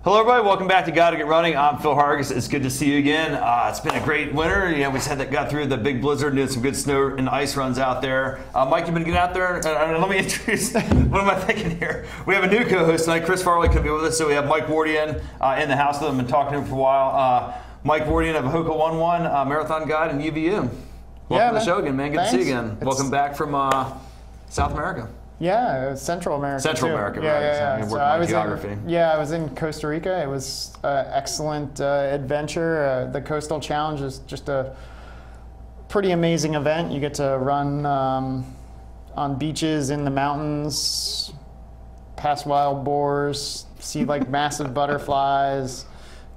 Hello everybody, welcome back to Gotta Get Running. I'm Phil Hargis. It's good to see you again. It's been a great winter. We got through the big blizzard, doing some good snow and ice runs out there. Mike, you've been getting out there. Let me introduce, what am I thinking here? We have a new co-host tonight. Chris Farley could be with us, so we have Mike Wardian in the house with him. I've been talking to him for a while. Mike Wardian of Hoka 11, marathon guide in UVU. Welcome to the show again, man. Good to see you again. Welcome back from South America. Yeah, Central America. Central America, right? Yeah. So I was geography. I was in Costa Rica. It was an excellent adventure. The Coastal Challenge is just a pretty amazing event. You get to run on beaches in the mountains, past wild boars, see like massive butterflies,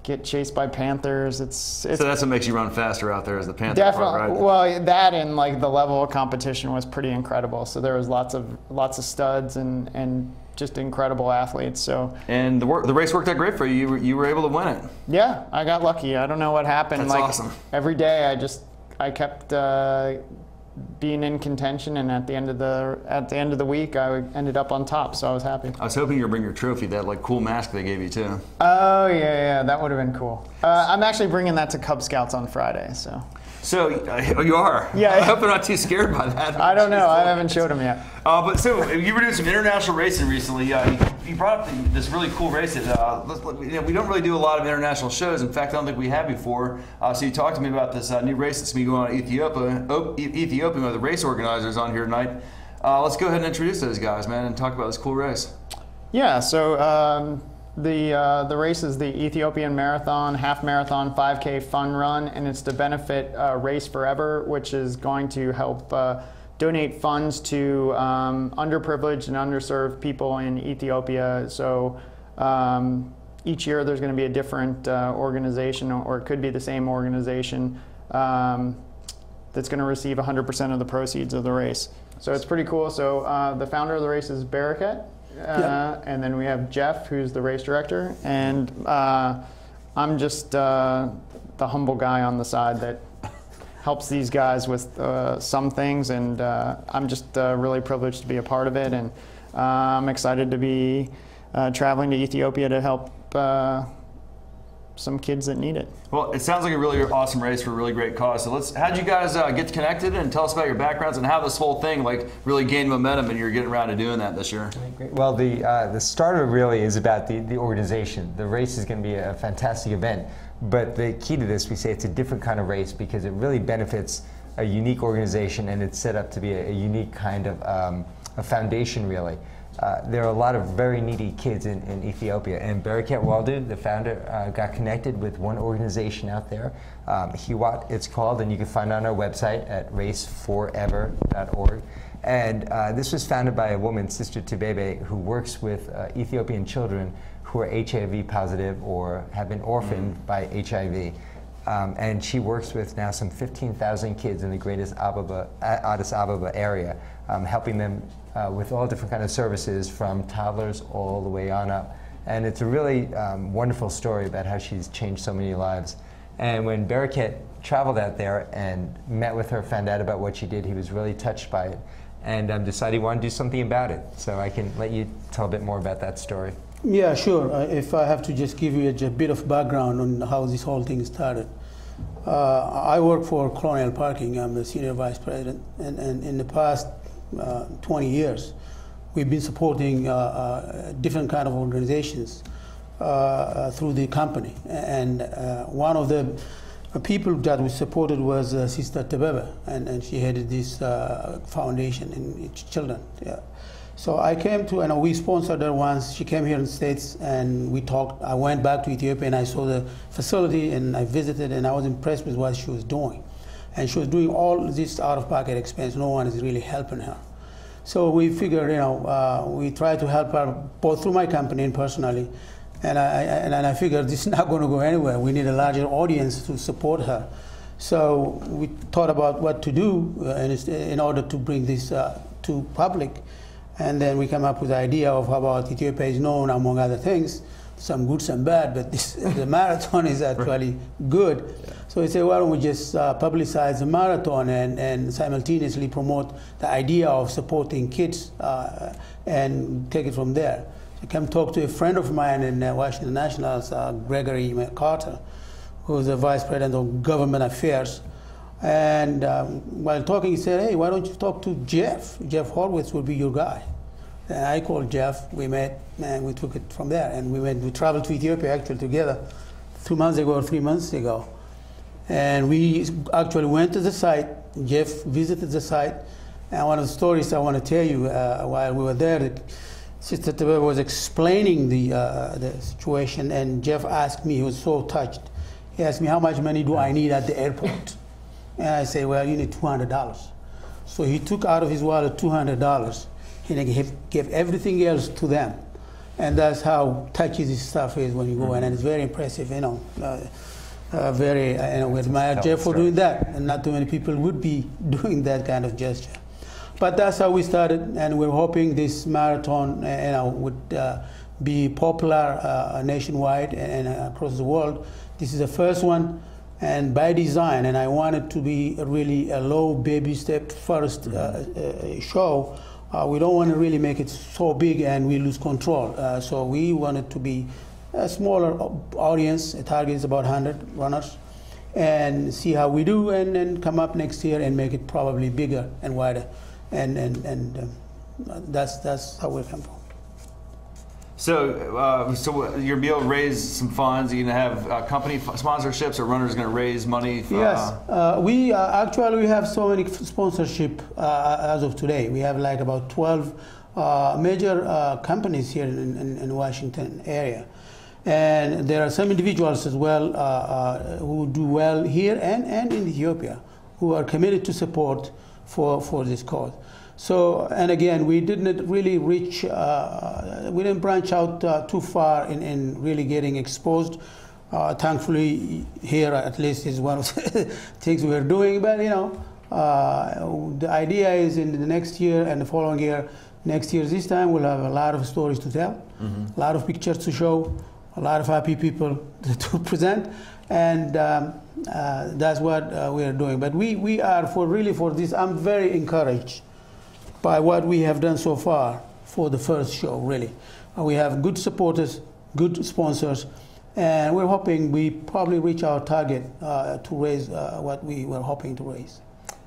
get chased by panthers. So that's what makes you run faster out there, is the panther definitely part, right? Well, that and like the level of competition was pretty incredible. So there was lots of studs and just incredible athletes. So and the race worked out great for you. You were able to win it. Yeah, I got lucky. I don't know what happened. That's awesome. Every day I kept being in contention, and at the end of the week, I ended up on top, so I was happy. I was hoping you'd bring your trophy, that like cool mask they gave you too. Oh yeah, that would have been cool. I'm actually bringing that to Cub Scouts on Friday, so. So you are? Yeah. I hope they're not too scared by that. I don't know. I haven't showed them yet. But so you were doing some international racing recently. You brought up this really cool race that we don't really do a lot of international shows. In fact, I don't think we have before. So you talked to me about this new race that's going to be going on in Ethiopian with the race organizers on here tonight. Let's go ahead and introduce those guys, man, and talk about this cool race. Yeah. So. The race is the Ethiopian Marathon, half marathon, 5K fun run, and it's to benefit Race4Ever, which is going to help donate funds to underprivileged and underserved people in Ethiopia. So each year there's going to be a different organization, or it could be the same organization, that's going to receive 100% of the proceeds of the race. So it's pretty cool. So the founder of the race is Barakat. And then we have Jeff, who's the race director, and I'm just the humble guy on the side that helps these guys with some things, and I'm just really privileged to be a part of it, and I'm excited to be traveling to Ethiopia to help some kids that need it. Well, it sounds like a really awesome race for a really great cause. So how'd you guys get connected, and tell us about your backgrounds and how this whole thing really gained momentum and you're getting around to doing that this year? Great. Well, the starter really is about the organization. The race is going to be a fantastic event, but the key to this, we say it's a different kind of race because it really benefits a unique organization, and it's set up to be a unique kind of a foundation, really. There are a lot of very needy kids in Ethiopia, and Barakat Waldu, the founder, got connected with one organization out there, Hiwat it's called, and you can find it on our website at race4ever.org. And this was founded by a woman, Sister Tibebe, who works with Ethiopian children who are HIV positive or have been orphaned by HIV. And she works with now some 15,000 kids in the greatest Addis Ababa area, helping them with all different kind of services from toddlers all the way on up. And it's a really wonderful story about how she's changed so many lives. And when Barakat traveled out there and met with her, found out about what she did, he was really touched by it, and decided he wanted to do something about it. So I can let you tell a bit more about that story. Yeah, sure. If I have to just give you a bit of background on how this whole thing started. I work for Colonial Parking. I'm the senior vice president, and in the past 20 years, we've been supporting different kind of organizations through the company. And one of the people that we supported was Sister Tibebe, and she headed this foundation in children. Yeah. So I came to, and we sponsored her once. She came here in the States, and we talked. I went back to Ethiopia, and I saw the facility, and I visited, and I was impressed with what she was doing. And she was doing all this out-of-pocket expense. No one is really helping her. So we figured, we tried to help her both through my company and personally. And I figured this is not going to go anywhere. We need a larger audience to support her. So we thought about what to do in order to bring this to public. And then we came up with the idea of how about Ethiopia is known, among other things, some good, some bad, but the marathon is actually good. Yeah. So we said, why don't we just publicize the marathon and simultaneously promote the idea of supporting kids and take it from there. I came talk to a friend of mine in Washington Nationals, Gregory Carter, who is the Vice President of Government Affairs. And while talking, he said, hey, why don't you talk to Jeff? Jeff Horowitz will be your guy. And I called Jeff, we met, and we took it from there. And we traveled to Ethiopia actually together 2 months ago or 3 months ago. And we actually went to the site. Jeff visited the site. And one of the stories I want to tell you while we were there, Sister Tebe was explaining the situation, and Jeff asked me, he was so touched. He asked me, how much money do I need at the airport? And I said, well, you need $200. So he took out of his wallet $200, and he gave everything else to them. And that's how touchy this stuff is when you go in, and it's very impressive, you know. We admire Jeff for doing that, and not too many people would be doing that kind of gesture. But that's how we started, and we're hoping this marathon would be popular nationwide and across the world. This is the first one, and by design, and I want it to be really a low baby step first show. We don't want to really make it so big and we lose control. So we want it to be a smaller audience. The target is about 100 runners, and see how we do, and then come up next year and make it probably bigger and wider. And that's how we come from. So you'll be able to raise some funds. You're going to have company sponsorships, or runners going to raise money? Yes, we actually have so many sponsorship as of today. We have like about 12 major companies here in Washington area. And there are some individuals as well who do well here and in Ethiopia, who are committed to support for this cause. So, and again, we didn't really reach, we didn't branch out too far in really getting exposed. Thankfully, here at least is one of the things we're doing. But you know, the idea is in the next year and the following year, next year this time, we'll have a lot of stories to tell, a lot of pictures to show, a lot of happy people to present, and that's what we are doing. But we are for this. I'm very encouraged by what we have done so far for the first show. Really, we have good supporters, good sponsors, and we're hoping we probably reach our target to raise what we were hoping to raise.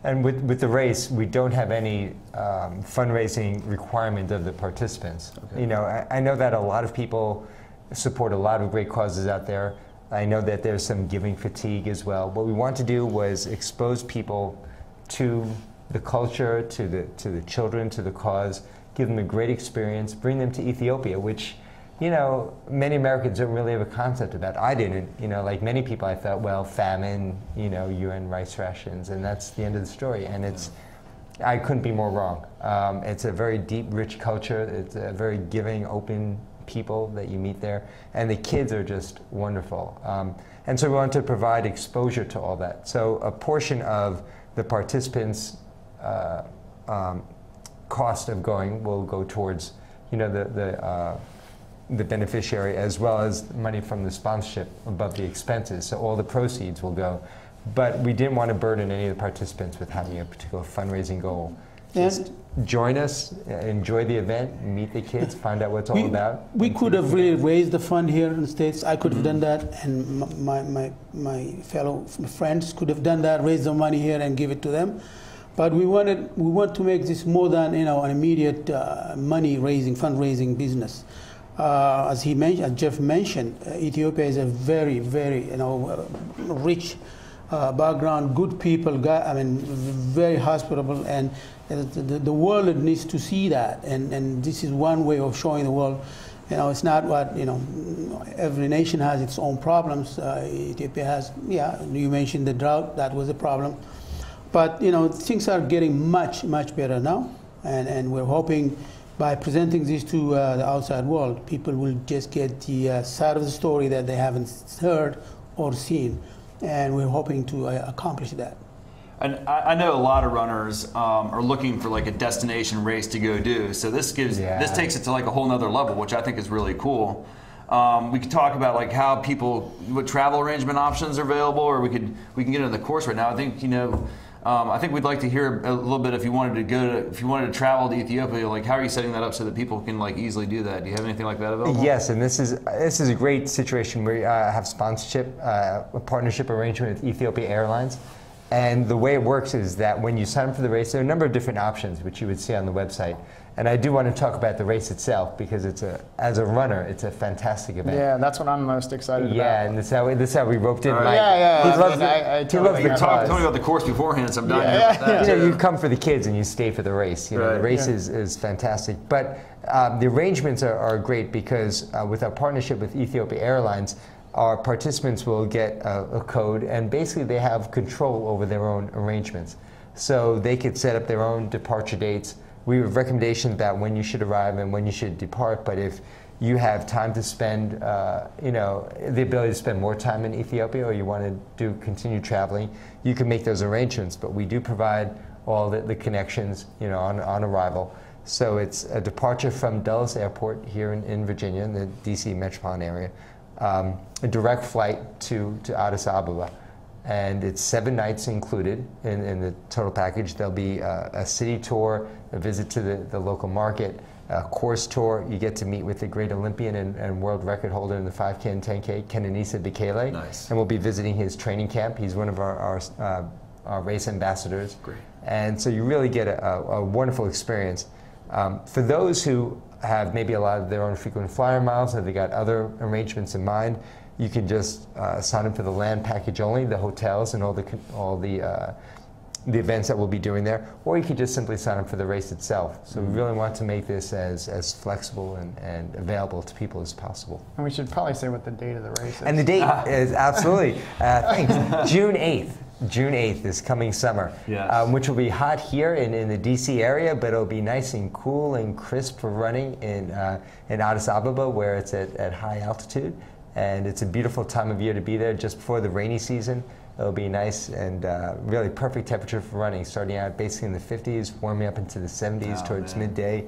And with the race, we don't have any fundraising requirement of the participants. Okay. You know, I know that a lot of people support a lot of great causes out there. I know that there's some giving fatigue as well. What we want to do was expose people to the culture, to the children, to the cause, give them a great experience, bring them to Ethiopia, which, you know, many Americans don't really have a concept about. I didn't, you know, like many people, I thought, well, famine, you know, UN rice rations, and that's the end of the story. And it's, I couldn't be more wrong. It's a very deep, rich culture. It's a very giving, open people that you meet there, and the kids are just wonderful. And so we want to provide exposure to all that. So a portion of the participants' cost of going will go towards, you know, the beneficiary, as well as money from the sponsorship above the expenses. So all the proceeds will go. But we didn't want to burden any of the participants with having a particular fundraising goal. Just join us, enjoy the event, meet the kids, find out what it's all about. We could have really raised the fund here in the States. I could have done that, and my fellow friends could have done that, raise the money here and give it to them. But we want to make this more than, you know, an immediate money raising, fundraising business. As he mentioned, as Jeff mentioned, Ethiopia is a very, very, you know, rich background, good people, I mean, very hospitable, and the world needs to see that, and this is one way of showing the world. You know, it's not what, you know, every nation has its own problems. Ethiopia has, yeah, you mentioned the drought, that was a problem. But, you know, things are getting much, much better now, and we're hoping by presenting this to the outside world, people will just get the side of the story that they haven't heard or seen, and we're hoping to accomplish that. And I know a lot of runners are looking for like a destination race to go do. So this gives this takes it to like a whole nother level, which I think is really cool. We could talk about like how people, what travel arrangement options are available, or we can get into the course right now. I think, you know, I think we'd like to hear a little bit if you wanted to travel to Ethiopia, like how are you setting that up so that people can like easily do that? Do you have anything like that available? Yes, and this is a great situation where we have sponsorship, a partnership arrangement with Ethiopian Airlines. And the way it works is that when you sign up for the race, there are a number of different options, which you would see on the website. And I do want to talk about the race itself because as a runner, it's a fantastic event. Yeah, that's what I'm most excited about. Yeah, and this is how we roped in Mike. Yeah. He loves the cause. Tell me about the course beforehand, so I'm dying to hear about that. You know, you come for the kids and you stay for the race. You know, the race is fantastic. But the arrangements are great because with our partnership with Ethiopian Airlines, our participants will get a code, and basically they have control over their own arrangements. So they could set up their own departure dates. We have recommendations about when you should arrive and when you should depart, but if you have time to spend, you know, the ability to spend more time in Ethiopia, or you want to continue traveling, you can make those arrangements. But we do provide all the connections, you know, on arrival. So it's a departure from Dulles Airport here in Virginia, in the DC metropolitan area, a direct flight to Addis Ababa. And it's 7 nights included in the total package. There'll be a city tour, a visit to the local market, a course tour. You get to meet with the great Olympian and world record holder in the 5K and 10K, Kenenisa Bekele. Nice. And we'll be visiting his training camp. He's one of our race ambassadors. Great. And so you really get a wonderful experience. For those who have maybe a lot of their own frequent flyer miles, or they got other arrangements in mind, you can just sign up for the land package only, the hotels and all the events that we'll be doing there, or you could just simply sign up for the race itself. So we really want to make this as flexible and available to people as possible. And we should probably say what the date of the race is. And the date is absolutely, thanks, June 8th. June 8th, this coming summer, yes. Which will be hot here in the DC area, but it'll be nice and cool and crisp for running in Addis Ababa, where it's at high altitude. And it's a beautiful time of year to be there just before the rainy season. It'll be nice and really perfect temperature for running, starting out basically in the 50s, warming up into the 70s towards midday.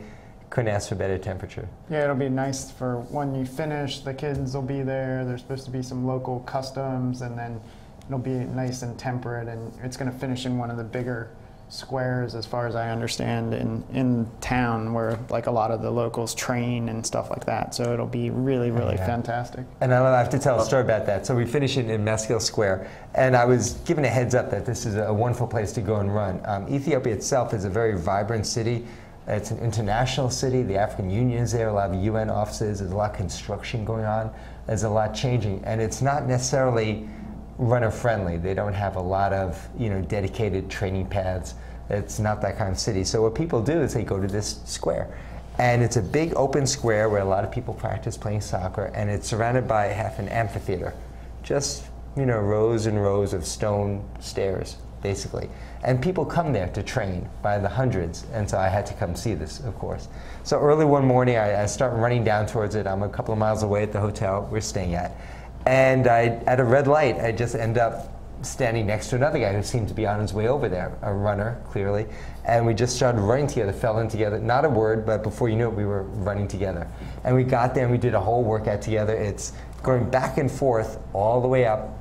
Couldn't ask for better temperature. Yeah, it'll be nice for when you finish. The kids will be there. There's supposed to be some local customs, and then it'll be nice and temperate, and it's going to finish in one of the bigger squares, as far as I understand, in town, where like a lot of the locals train and stuff like that. So it'll be really fantastic. And I have to tell a story about that. So we finish in Meskel Square, and I was given a heads up that this is a wonderful place to go and run. Ethiopia itself is a very vibrant city. It's an international city. The African Union is there, a lot of UN offices. There's a lot of construction going on. There's a lot changing, and it's not necessarily runner friendly. They don't have a lot of dedicated training paths. It's not that kind of city. So what people do is they go to this square, and it's a big open square where a lot of people practice playing soccer, and it's surrounded by half an amphitheater, just rows and rows of stone stairs basically, and people come there to train by the hundreds. And so I had to come see this, of course. So early one morning I start running down towards it. I'm a couple of miles away at the hotel we're staying at. And at a red light, I just end up standing next to another guy who seemed to be on his way over there, a runner, clearly. And we just started running together, fell in together. Not a word, but before you knew it, we were running together. And we got there and we did a whole workout together. It's going back and forth all the way up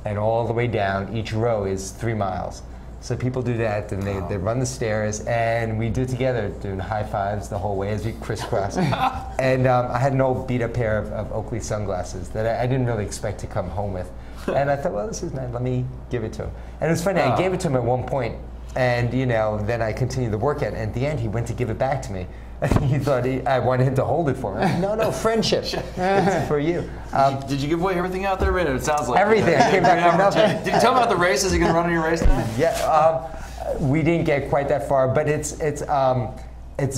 and all the way down. Each row is 3 miles. So people do that, and they run the stairs, and we do it together, doing high fives the whole way as we crisscross. And I had an old beat-up pair of Oakley sunglasses that I didn't really expect to come home with. And I thought, well, this is nice, let me give it to him. And it was funny, I gave it to him at one point, and then I continued the workout, and at the end he went to give it back to me. He thought I wanted him to hold it for me. No, friendship. It's for you. Did you give away everything out there, Ray? It sounds like everything. I came back with nothing. Did you tell me about the races? Are you going to run your race now? Yeah, we didn't get quite that far, but it's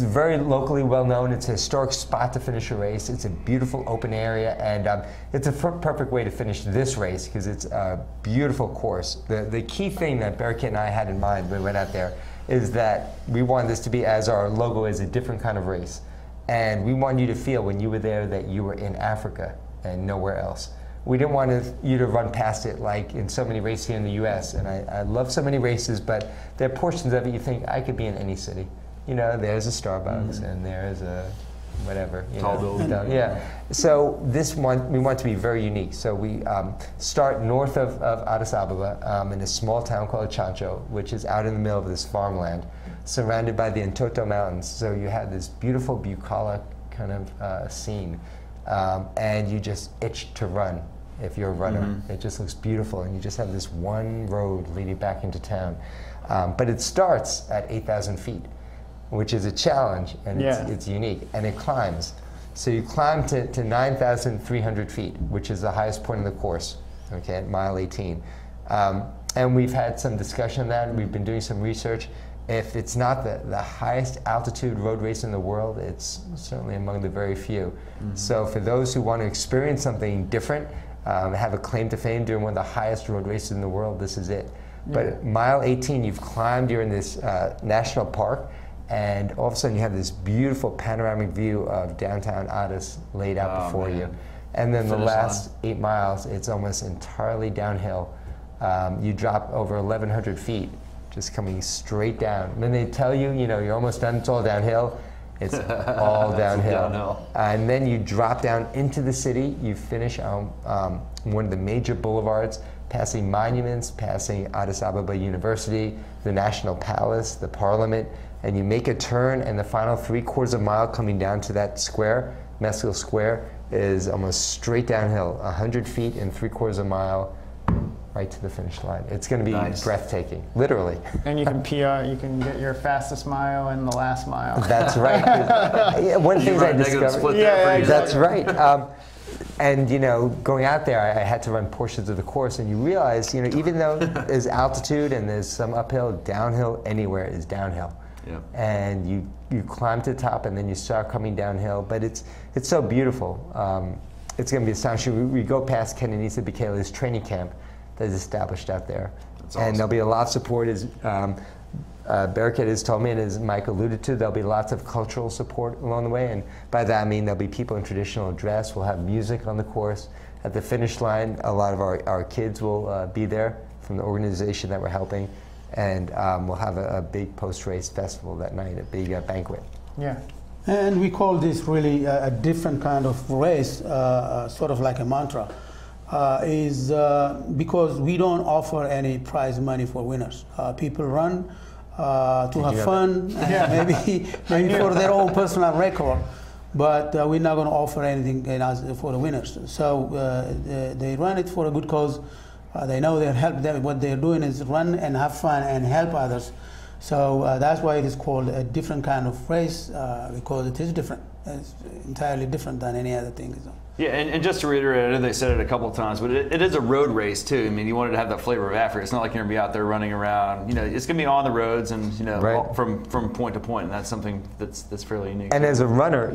very locally well known. It's a historic spot to finish a race. It's a beautiful open area, and it's a perfect way to finish this race because it's a beautiful course. The key thing that Bearcat and I had in mind when we went out there is that we wanted this to be, as our logo is, a different kind of race. And we wanted you to feel when you were there that you were in Africa and nowhere else. We didn't want you to run past it like in so many races here in the US. And I love so many races, but there are portions of it you think, I could be in any city. There's a Starbucks, and there's a whatever. Tall building. Yeah. So this one, we want to be very unique. So we start north of Addis Ababa in a small town called Chancho, which is out in the middle of this farmland, surrounded by the Entoto Mountains. So you have this beautiful bucolic kind of scene, and you just itch to run if you're a runner. It just looks beautiful, and you just have this one road leading back into town. But it starts at 8,000 feet, which is a challenge, and it's unique, and it climbs. So you climb to 9,300 feet, which is the highest point of the course, okay, at mile 18. And we've had some discussion on that, and we've been doing some research. If it's not the highest altitude road race in the world, it's certainly among the very few. So for those who want to experience something different, have a claim to fame doing one of the highest road races in the world, this is it. But mile 18, you've climbed, you're in this national park, and all of a sudden you have this beautiful panoramic view of downtown Addis laid out before you. And then the last 8 miles, it's almost entirely downhill. You drop over 1,100 feet, just coming straight down. When they tell you, you're almost done, it's all downhill, it's all downhill. And then you drop down into the city, you finish on one of the major boulevards, passing monuments, passing Addis Ababa University, the National Palace, the Parliament, and you make a turn, and the final 3/4 of a mile coming down to that square, Meskel Square, is almost straight downhill, 100 feet and 3/4 of a mile, right to the finish line. It's going to be breathtaking, literally. And you can PR, you can get your fastest mile in the last mile. That's right. One of the things I discovered. That's right. And going out there, I had to run portions of the course, and you realize, even though there's altitude and there's some uphill, downhill anywhere is downhill. Yeah. And you climb to the top, and then you start coming downhill. But it's so beautiful. It's going to be astonishing. We go past Kenenisa Bekele's training camp that is established out there. That's awesome. And there'll be a lot of support, as Bereket has told me, and as Mike alluded to, there'll be lots of cultural support along the way. And by that I mean there'll be people in traditional dress. We'll have music on the course. At the finish line, a lot of our kids will be there from the organization that we're helping. And we'll have a big post-race festival that night, a big banquet. Yeah. And we call this really a different kind of race, sort of like a mantra. Is because we don't offer any prize money for winners. People run to have fun, maybe for their own personal record, but we're not going to offer anything for the winners. So they run it for a good cause. They know what they're doing is run and have fun and help others. So that's why it is called a different kind of race, because it is different. It's entirely different than any other thing. So. Yeah, and just to reiterate, I know they said it a couple of times, but it is a road race too. I mean, you wanted to have that flavor of Africa. It's not like you're going to be out there running around. It's going to be on the roads and from point to point, and that's something that's fairly unique. And as a runner,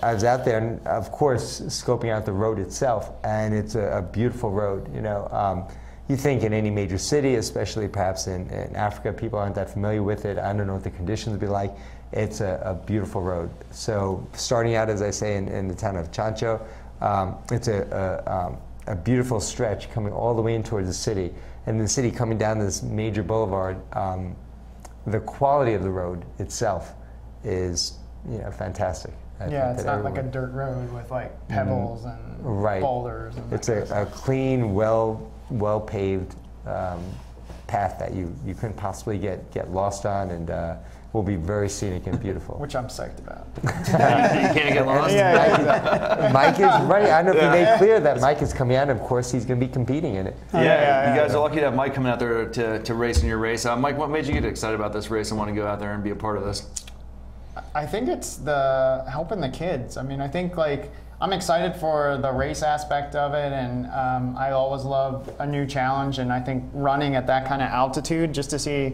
I was out there, and of course, scoping out the road itself, and it's a beautiful road. You think in any major city, especially perhaps in Africa, people aren't that familiar with it. I don't know what the conditions would be like. It's a beautiful road. So starting out, as I say, in the town of Chancho, it's a beautiful stretch coming all the way in towards the city. And the city coming down this major boulevard, the quality of the road itself is fantastic. It's not like a dirt road with like pebbles and boulders. And it's a clean, well paved path that you couldn't possibly get lost on, and will be very scenic and beautiful. Which I'm psyched about. You can't get lost. Mike is running. I don't know if you made clear that Mike is coming out, and of course he's going to be competing in it. You guys are lucky to have Mike coming out there to race in your race. Mike, what made you get excited about this race and want to go out there and be a part of this? I think it's the helping the kids. I mean, I think I'm excited for the race aspect of it, and I always love a new challenge, and I think running at that kind of altitude just to see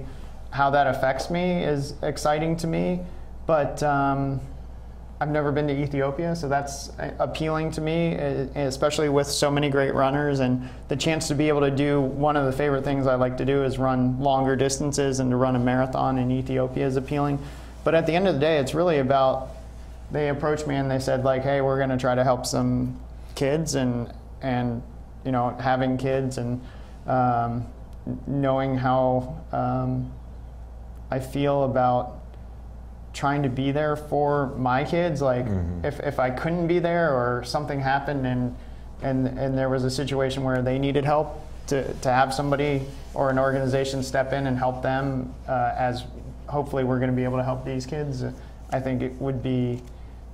how that affects me is exciting to me. But I've never been to Ethiopia, so that's appealing to me, especially with so many great runners, and the chance to be able to do one of the favorite things I like to do is run longer distances, and to run a marathon in Ethiopia is appealing. But at the end of the day, it's really about, they approached me and they said hey, we're going to try to help some kids, and having kids and knowing how I feel about trying to be there for my kids. Like if I couldn't be there or something happened and there was a situation where they needed help, to have somebody or an organization step in and help them, as hopefully we're going to be able to help these kids. I think it would be,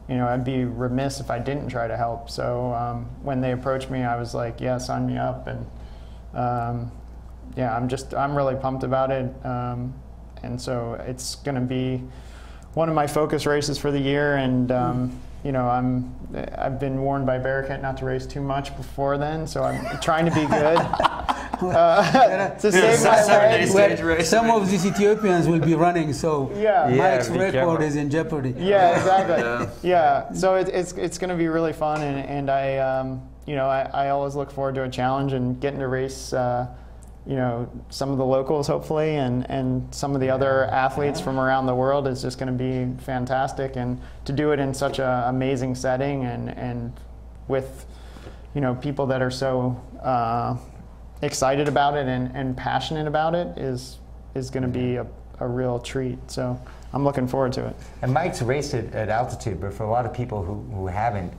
I'd be remiss if I didn't try to help. So when they approached me, I was like, yeah, sign me up. And yeah, I'm really pumped about it. And so it's going to be one of my focus races for the year. And I've been warned by Bearcat not to race too much before then, so I'm trying to be good. To save my leg. Some of these Ethiopians will be running, so Mike's record is in jeopardy. Yeah, exactly. Yeah, so it's going to be really fun, and I always look forward to a challenge and getting to race. Some of the locals, hopefully, and some of the other athletes from around the world is just going to be fantastic. And to do it in such an amazing setting and with, people that are so excited about it and passionate about it is going to be a real treat. So I'm looking forward to it. And Mike's raced it at altitude, but for a lot of people who haven't,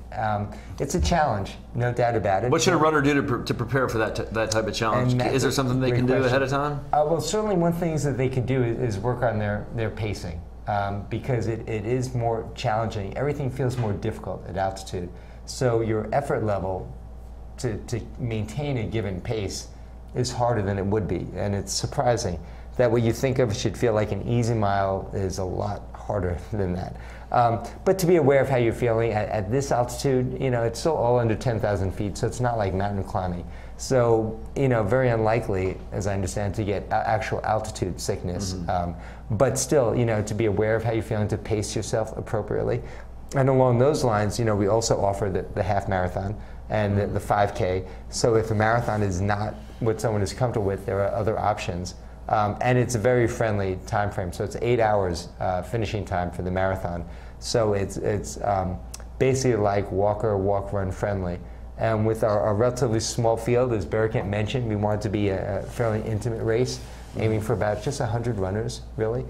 it's a challenge, no doubt about it. What should a runner do to prepare for that type of challenge? Is there something they can do ahead of time? Well, certainly one thing that they can do is work on their pacing, because it is more challenging. Everything feels more difficult at altitude. So your effort level to maintain a given pace is harder than it would be, and it's surprising that what you think of should feel like an easy mile is a lot harder than that. But to be aware of how you're feeling at this altitude, it's still all under 10,000 feet, so it's not like mountain climbing. So, very unlikely, as I understand, to get actual altitude sickness. But still, to be aware of how you're feeling, to pace yourself appropriately. And along those lines, we also offer the half marathon and the 5K. So if a marathon is not what someone is comfortable with, there are other options. And it's a very friendly time frame. So it's 8 hours finishing time for the marathon. So it's basically like walk, run friendly. And with our relatively small field, as Bearcat mentioned, we want it to be a fairly intimate race, aiming for about just 100 runners, really.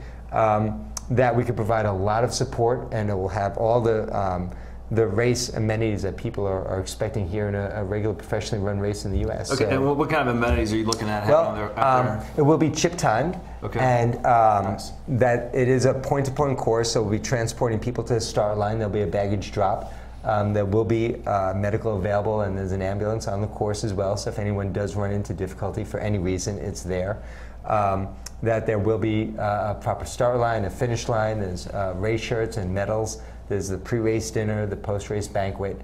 That we could provide a lot of support, and it will have all the race amenities that people are expecting here in a regular professionally run race in the U.S. Okay, and what kind of amenities are you looking at having out there? It will be chip timed, and nice. That it is a point-to-point course, so we'll be transporting people to the start line. There'll be a baggage drop. There will be medical available, and there's an ambulance on the course as well, so if anyone does run into difficulty for any reason, it's there. That there will be a proper start line, a finish line, there's race shirts and medals. There's the pre-race dinner, the post-race banquet.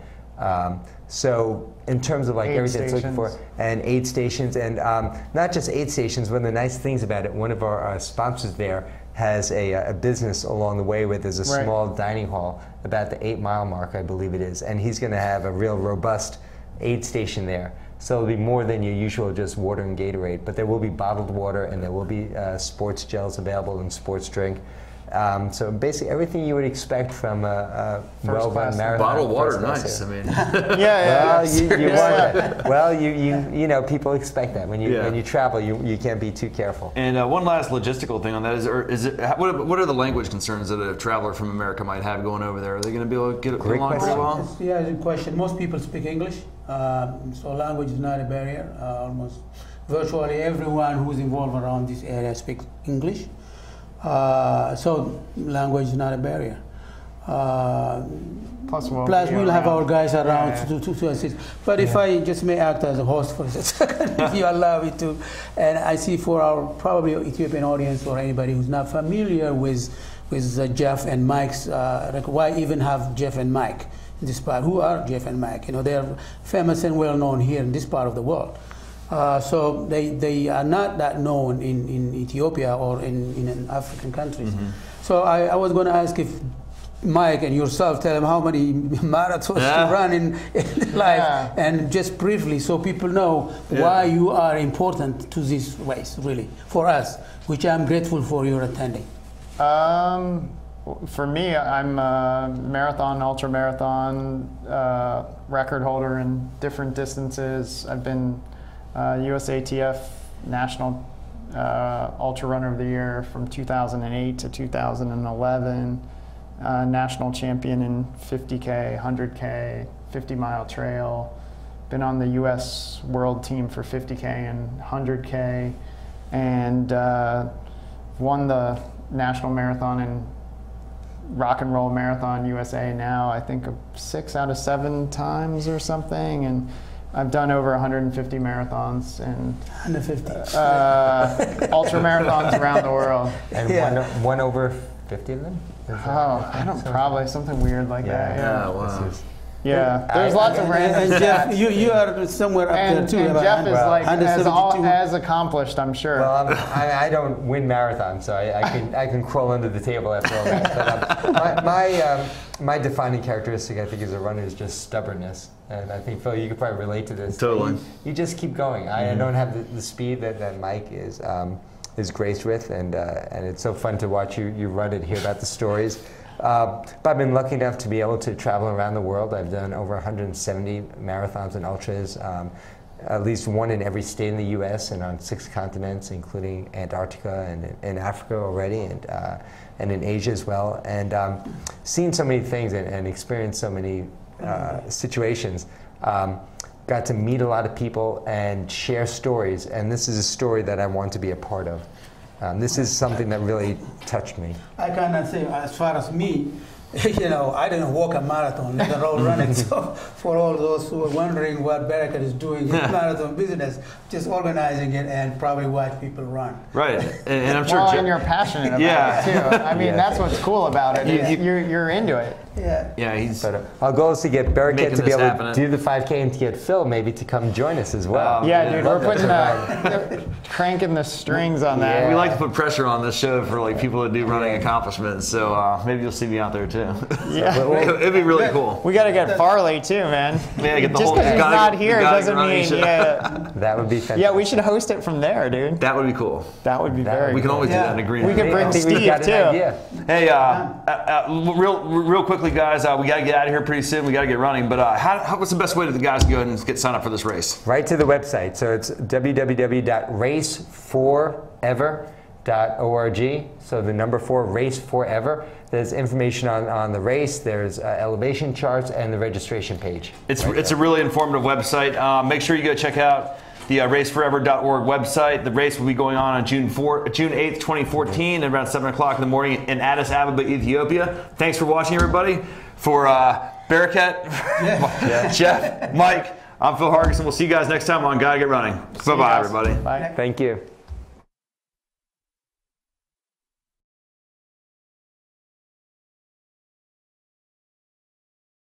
So in terms of like everything it's looking for, and 8 stations, and not just 8 stations, one of the nice things about it, one of our sponsors there has a business along the way where there's a small dining hall about the 8-mile mark, I believe it is, and he's going to have a real robust aid station there. So it'll be more than your usual just water and Gatorade, but there will be bottled water and there will be sports gels available and sports drink. So basically everything you would expect from a well-run marathon. Bottled water, nice. I mean, well, you want that. Well, you people expect that when you travel. You can't be too careful. And one last logistical thing on that what are the language concerns that a traveler from America might have going over there? Are they going to be able to get along pretty well? Yeah, good question. Most people speak English, so language is not a barrier. Almost virtually everyone who's involved around this area speaks English. So language is not a barrier. Plus we'll have our guys around to assist. But if I just may act as a host for a second, if you allow me to, and I see for our probably Ethiopian audience or anybody who's not familiar with Jeff and Mike's, why even have Jeff and Mike in this part? Who are Jeff and Mike? They're famous and well known here in this part of the world. So they are not that known in Ethiopia or in African countries. So I was going to ask if Mike and yourself tell them how many marathons you run in life, and just briefly so people know why you are important to this race, really, for us, which I'm grateful for your attending. For me, I'm a marathon, ultra marathon record holder in different distances. I've been USATF National Ultra Runner of the Year from 2008 to 2011. national champion in 50K, 100K, 50-mile trail. Been on the U.S. world team for 50K and 100K, and won the national marathon in Rock and Roll Marathon USA now, I think 6 out of 7 times or something, and I've done over 150 marathons and 150 ultra marathons around the world. And one over 50 of them? Oh, I don't, probably something weird like that. Yeah. Oh, wow. Yeah, there's lots of random And Jeff, stats. you are somewhere up there too. And about Jeff is like as 172. accomplished, I'm sure. Well, I don't win marathons, so I can crawl under the table after all that. But my defining characteristic, I think, as a runner is just stubbornness. And I think, Phil, you could probably relate to this. Totally. You just keep going. I don't have the speed that Mike is graced with, and it's so fun to watch you run and hear about the stories. But I've been lucky enough to be able to travel around the world. I've done over 170 marathons and ultras, at least one in every state in the U.S. and on 6 continents, including Antarctica and in Africa already, and in Asia as well. And seen so many things and experienced so many situations. Got to meet a lot of people and share stories, and this is a story that I want to be a part of. This is something that really touched me. I cannot say, as far as me, I didn't walk a marathon, let alone run it. So for all those who are wondering what Barakat is doing in marathon business, just organizing it and probably watch people run. Right, and I'm sure. Well, and you're passionate about it too. I mean, that's what's cool about it. You're into it. Yeah. Yeah, he's. But our goal is to get Barakat to be able happen. to do the 5K and to get Phil maybe to come join us as well. Yeah, dude, we're putting cranking the strings on that. Yeah. We like to put pressure on this show for like people that do running accomplishments. So maybe you'll see me out there too. Yeah. It'd be really cool. We got to get Farley too, man. Yeah, get the Just whole. because he's not here doesn't mean That would be fantastic. Yeah, we should host it from there, dude. That would be cool. That would be very. We can cool. always do that in agreement. We could bring I think we've Steve got an too. idea. Hey, real quickly, guys, we got to get out of here pretty soon. We got to get running. But what's the best way to the guys to go ahead and get signed up for this race? Right to the website. So it's www.race4ever.org. So the number 4, Race4Ever. There's information on the race. There's elevation charts and the registration page. It's a really informative website. Make sure you go check out the Race4Ever.org website. The race will be going on June 8th, 2014, at around 7 o'clock in the morning in Addis Ababa, Ethiopia. Thanks for watching, everybody. For Barakat, Jeff, Mike, I'm Phil Hargis, and we'll see you guys next time on Gotta Get Running. Bye-bye, everybody. Bye. Thank you.